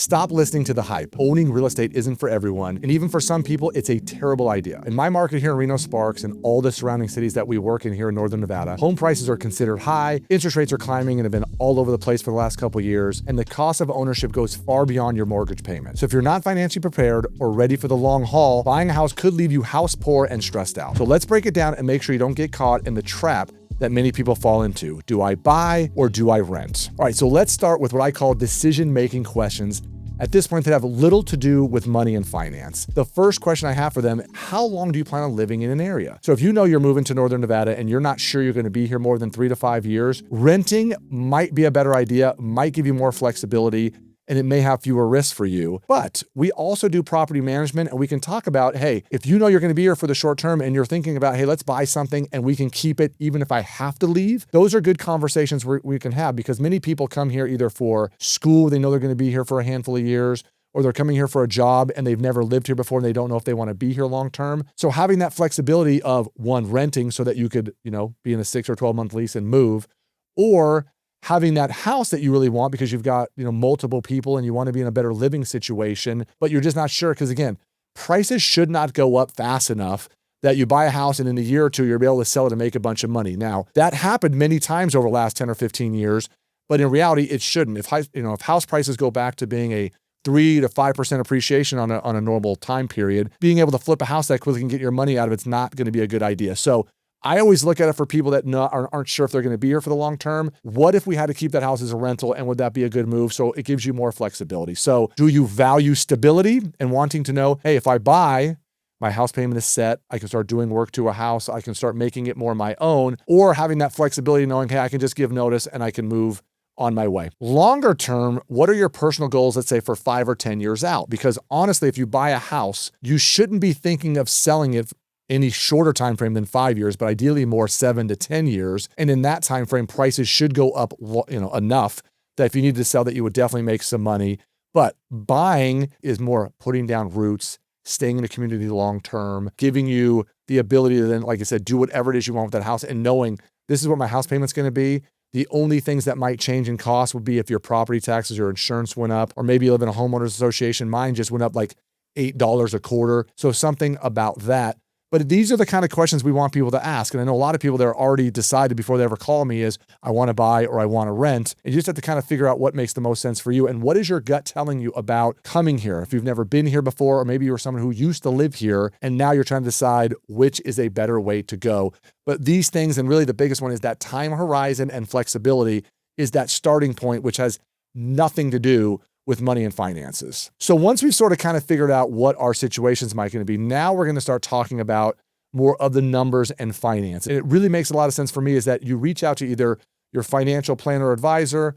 Stop listening to the hype. Owning real estate isn't for everyone, and even for some people, it's a terrible idea. In my market here in Reno Sparks and all the surrounding cities that we work in here in Northern Nevada, home prices are considered high, interest rates are climbing and have been all over the place for the last couple of years, and the cost of ownership goes far beyond your mortgage payment. So if you're not financially prepared or ready for the long haul, buying a house could leave you house poor and stressed out. So let's break it down and make sure you don't get caught in the trap that many people fall into. Do I buy or do I rent? All right, so let's start with what I call decision-making questions. At this point, that have little to do with money and finance. The first question I have for them, how long do you plan on living in an area? So if you know you're moving to Northern Nevada and you're not sure you're gonna be here more than 3 to 5 years, renting might be a better idea, might give you more flexibility, and it may have fewer risks for you. But we also do property management, and we can talk about, hey, if you know you're gonna be here for the short term and you're thinking about, hey, let's buy something and we can keep it even if I have to leave, those are good conversations we can have, because many people come here either for school, they know they're gonna be here for a handful of years, or they're coming here for a job and they've never lived here before and they don't know if they wanna be here long term. So having that flexibility of, one, renting so that you could, be in a 6 or 12-month lease and move, or having that house that you really want because you've got, multiple people and you want to be in a better living situation, but you're just not sure. Because again, prices should not go up fast enough that you buy a house and in a year or two, you'll be able to sell it and make a bunch of money. Now, that happened many times over the last 10 or 15 years, but in reality, it shouldn't. If house prices go back to being a 3 to 5% appreciation on a normal time period, being able to flip a house that quickly and get your money out of it's not going to be a good idea. So I always look at it for people that aren't sure if they're going to be here for the long term. What if we had to keep that house as a rental, and would that be a good move? So it gives you more flexibility. So do you value stability and wanting to know, hey, if I buy, my house payment is set, I can start doing work to a house, I can start making it more my own, or having that flexibility knowing, hey, I can just give notice and I can move on my way. Longer term, what are your personal goals, let's say for 5 or 10 years out? Because honestly, if you buy a house, you shouldn't be thinking of selling it any shorter time frame than 5 years, but ideally more 7 to 10 years. And in that time frame, prices should go up, enough that if you need to sell that, you would definitely make some money. But buying is more putting down roots, staying in the community long term, giving you the ability to then, like I said, do whatever it is you want with that house, and knowing this is what my house payment's going to be. The only things that might change in cost would be if your property taxes or insurance went up, or maybe you live in a homeowners association. Mine just went up like $8 a quarter. So something about that. But these are the kind of questions we want people to ask. And I know a lot of people that are already decided before they ever call me is, I want to buy or I want to rent. And you just have to kind of figure out what makes the most sense for you. And what is your gut telling you about coming here? If you've never been here before, or maybe you're someone who used to live here and now you're trying to decide which is a better way to go. But these things, and really the biggest one is that time horizon and flexibility is that starting point, which has nothing to do with money and finances. So once we've sort of kind of figured out what our situations might going to be, now we're going to start talking about more of the numbers and finance. And it really makes a lot of sense for me is that you reach out to either your financial planner or advisor,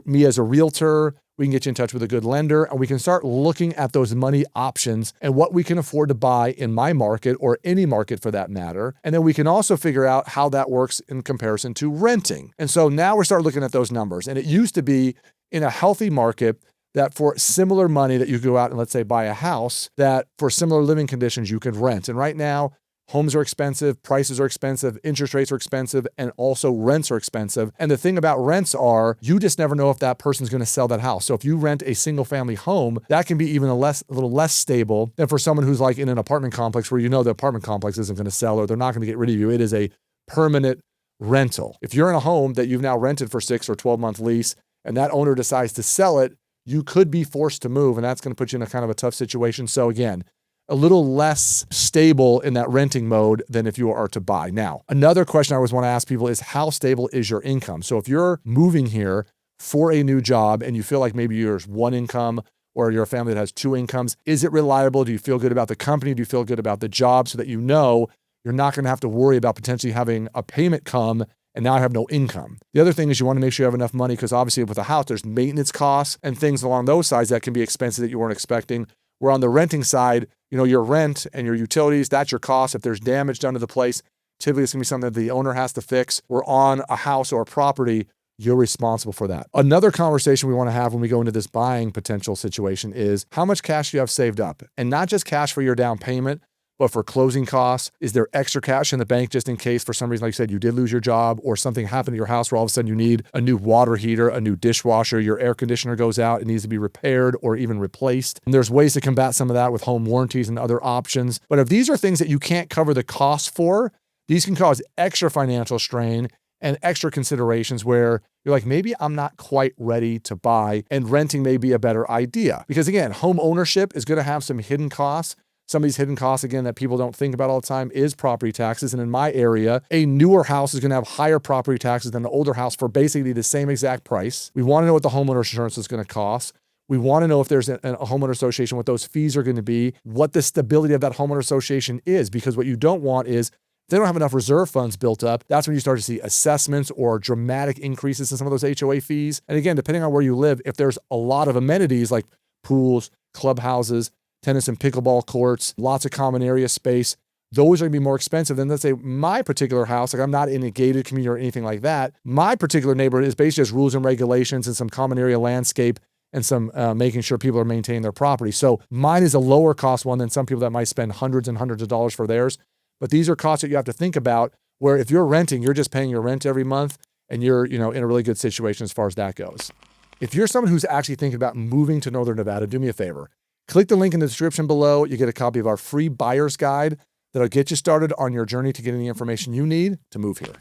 me as a realtor, we can get you in touch with a good lender, and we can start looking at those money options and what we can afford to buy in my market or any market for that matter. And then we can also figure out how that works in comparison to renting. And so now we're starting looking at those numbers. And it used to be in a healthy market that for similar money that you go out and let's say buy a house, that for similar living conditions you could rent. And right now, homes are expensive, prices are expensive, interest rates are expensive, and also rents are expensive. And the thing about rents are, you just never know if that person's going to sell that house. So if you rent a single family home, that can be even a little less stable than for someone who's like in an apartment complex where the apartment complex isn't going to sell or they're not going to get rid of you. It is a permanent rental. If you're in a home that you've now rented for 6 or 12-month lease and that owner decides to sell it, you could be forced to move, and that's going to put you in a kind of a tough situation. So again, a little less stable in that renting mode than if you are to buy. Now, another question I always want to ask people is, how stable is your income? So if you're moving here for a new job and you feel like maybe there's one income or you're a family that has 2 incomes, is it reliable? Do you feel good about the company? Do you feel good about the job so that you're not going to have to worry about potentially having a payment come and now I have no income? The other thing is you want to make sure you have enough money, because obviously with a house, there's maintenance costs and things along those sides that can be expensive that you weren't expecting. Where on the renting side, your rent and your utilities, that's your cost. If there's damage done to the place, typically it's going to be something that the owner has to fix. Or on a house or a property, you're responsible for that. Another conversation we want to have when we go into this buying potential situation is how much cash do you have saved up? And not just cash for your down payment, but for closing costs, is there extra cash in the bank just in case for some reason, like you said, you did lose your job or something happened to your house where all of a sudden you need a new water heater, a new dishwasher, your air conditioner goes out, it needs to be repaired or even replaced. And there's ways to combat some of that with home warranties and other options. But if these are things that you can't cover the cost for, these can cause extra financial strain and extra considerations where you're like, maybe I'm not quite ready to buy and renting may be a better idea. Because again, home ownership is going to have some hidden costs. Some of these hidden costs, again, that people don't think about all the time is property taxes. And in my area, a newer house is going to have higher property taxes than an older house for basically the same exact price. We want to know what the homeowner insurance is going to cost. We want to know if there's a homeowner association, what those fees are going to be, what the stability of that homeowner association is. Because what you don't want is, if they don't have enough reserve funds built up, that's when you start to see assessments or dramatic increases in some of those HOA fees. And again, depending on where you live, if there's a lot of amenities like pools, clubhouses, tennis and pickleball courts, lots of common area space, those are gonna be more expensive than, let's say, my particular house. Like I'm not in a gated community or anything like that. My particular neighborhood is basically just rules and regulations and some common area landscape and some making sure people are maintaining their property. So mine is a lower cost one than some people that might spend hundreds and hundreds of dollars for theirs. But these are costs that you have to think about where if you're renting, you're just paying your rent every month and you're, in a really good situation as far as that goes. If you're someone who's actually thinking about moving to Northern Nevada, do me a favor. Click the link in the description below. You get a copy of our free buyer's guide that'll get you started on your journey to getting the information you need to move here.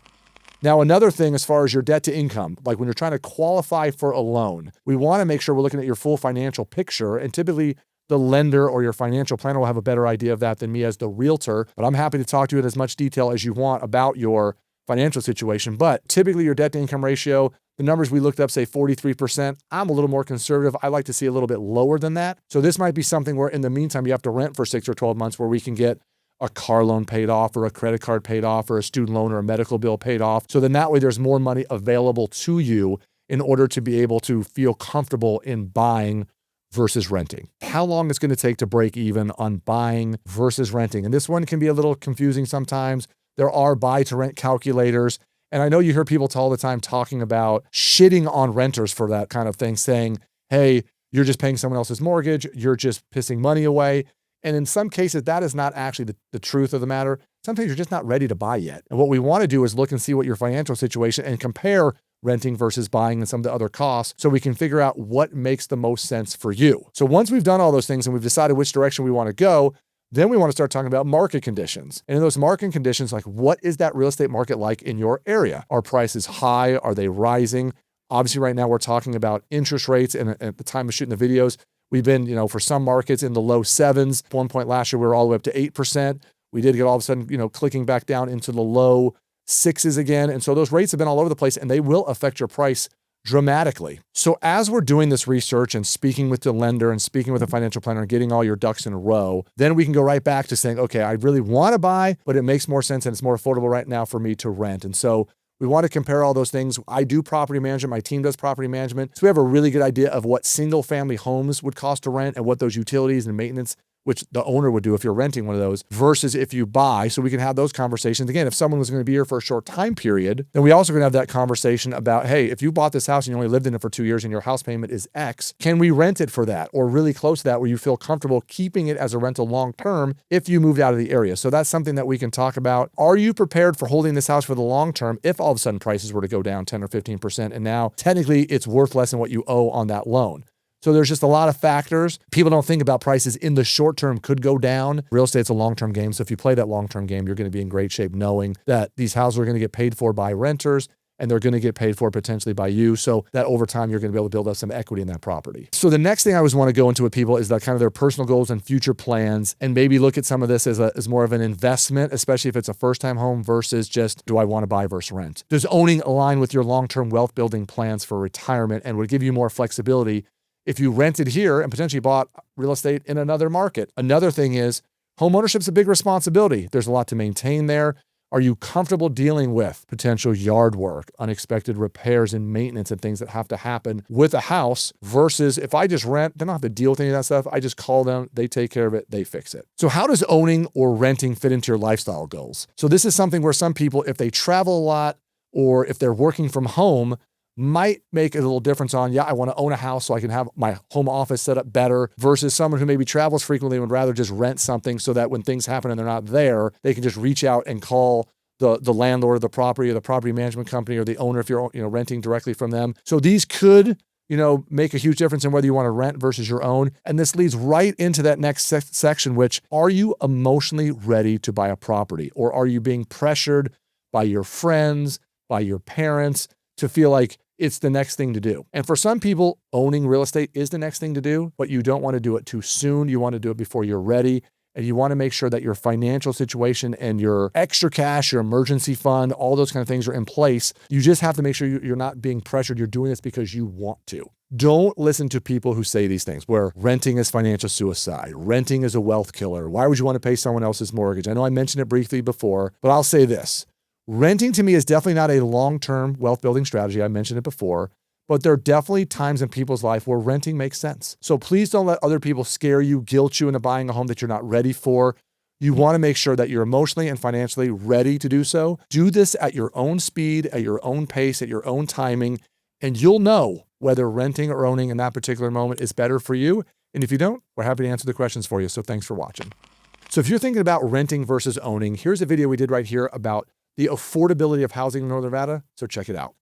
Now, another thing as far as your debt to income, like when you're trying to qualify for a loan, we want to make sure we're looking at your full financial picture. And typically the lender or your financial planner will have a better idea of that than me as the realtor. But I'm happy to talk to you in as much detail as you want about your financial situation. But typically your debt to income ratio, the numbers we looked up say 43%. I'm a little more conservative. I like to see a little bit lower than that. So this might be something where in the meantime, you have to rent for 6 or 12 months where we can get a car loan paid off or a credit card paid off or a student loan or a medical bill paid off. So then that way there's more money available to you in order to be able to feel comfortable in buying versus renting. How long it's going to take to break even on buying versus renting. And this one can be a little confusing sometimes. There are buy to rent calculators. And I know you hear people all the time talking about shitting on renters for that kind of thing, saying, hey, you're just paying someone else's mortgage. You're just pissing money away. And in some cases, that is not actually the truth of the matter. Sometimes you're just not ready to buy yet. And what we want to do is look and see what your financial situation and compare renting versus buying and some of the other costs so we can figure out what makes the most sense for you. So once we've done all those things and we've decided which direction we want to go, then we want to start talking about market conditions. And in those market conditions, like what is that real estate market like in your area? Are prices high? Are they rising? Obviously, right now we're talking about interest rates. And at the time of shooting the videos, we've been, for some markets in the low 7s. At one point last year, we were all the way up to 8%. We did get all of a sudden, clicking back down into the low 6s again. And so those rates have been all over the place and they will affect your price dramatically. So as we're doing this research and speaking with the lender and speaking with a financial planner and getting all your ducks in a row, then we can go right back to saying, okay, I really want to buy, but it makes more sense and it's more affordable right now for me to rent. And so we want to compare all those things. I do property management. My team does property management. So we have a really good idea of what single family homes would cost to rent and what those utilities and maintenance, which the owner would do if you're renting one of those versus if you buy. So we can have those conversations. Again, if someone was going to be here for a short time period, then we also going to have that conversation about, hey, if you bought this house and you only lived in it for 2 years and your house payment is X, can we rent it for that or really close to that where you feel comfortable keeping it as a rental long-term if you moved out of the area? So that's something that we can talk about. Are you prepared for holding this house for the long term if all of a sudden prices were to go down 10 or 15% and now technically it's worth less than what you owe on that loan? So there's just a lot of factors. People don't think about prices in the short term could go down. Real estate's a long-term game. So if you play that long-term game, you're going to be in great shape knowing that these houses are going to get paid for by renters and they're going to get paid for potentially by you. So that over time, you're going to be able to build up some equity in that property. So the next thing I always want to go into with people is that kind of their personal goals and future plans and maybe look at some of this as more of an investment, especially if it's a first-time home versus just, do I want to buy versus rent? Does owning align with your long-term wealth building plans for retirement and would give you more flexibility if you rented here and potentially bought real estate in another market? Another thing is home ownership is a big responsibility. There's a lot to maintain there. Are you comfortable dealing with potential yard work, unexpected repairs and maintenance and things that have to happen with a house versus if I just rent, they don't have to deal with any of that stuff. I just call them, they take care of it, they fix it. So how does owning or renting fit into your lifestyle goals? So this is something where some people, if they travel a lot or if they're working from home, might make a little difference on, yeah, I want to own a house so I can have my home office set up better, versus someone who maybe travels frequently and would rather just rent something so that when things happen and they're not there, they can just reach out and call the landlord of the property or the property management company or the owner if you're renting directly from them. So these could make a huge difference in whether you want to rent versus your own. And this leads right into that next section, which, are you emotionally ready to buy a property? Or are you being pressured by your friends, by your parents to feel like it's the next thing to do? And for some people, owning real estate is the next thing to do, but you don't want to do it too soon. You want to do it before you're ready. And you want to make sure that your financial situation and your extra cash, your emergency fund, all those kind of things are in place. You just have to make sure you're not being pressured. You're doing this because you want to. Don't listen to people who say these things where renting is financial suicide. Renting is a wealth killer. Why would you want to pay someone else's mortgage? I know I mentioned it briefly before, but I'll say this. Renting to me is definitely not a long-term wealth building strategy. I mentioned it before. But there are definitely times in people's life where renting makes sense. So please don't let other people scare you, guilt you into buying a home that you're not ready for. You want to make sure that you're emotionally and financially ready to do so. Do this at your own speed, at your own pace, at your own timing, and you'll know whether renting or owning in that particular moment is better for you. And if you don't, we're happy to answer the questions for you. So thanks for watching. So if you're thinking about renting versus owning, here's a video we did right here about the affordability of housing in Northern Nevada. So check it out.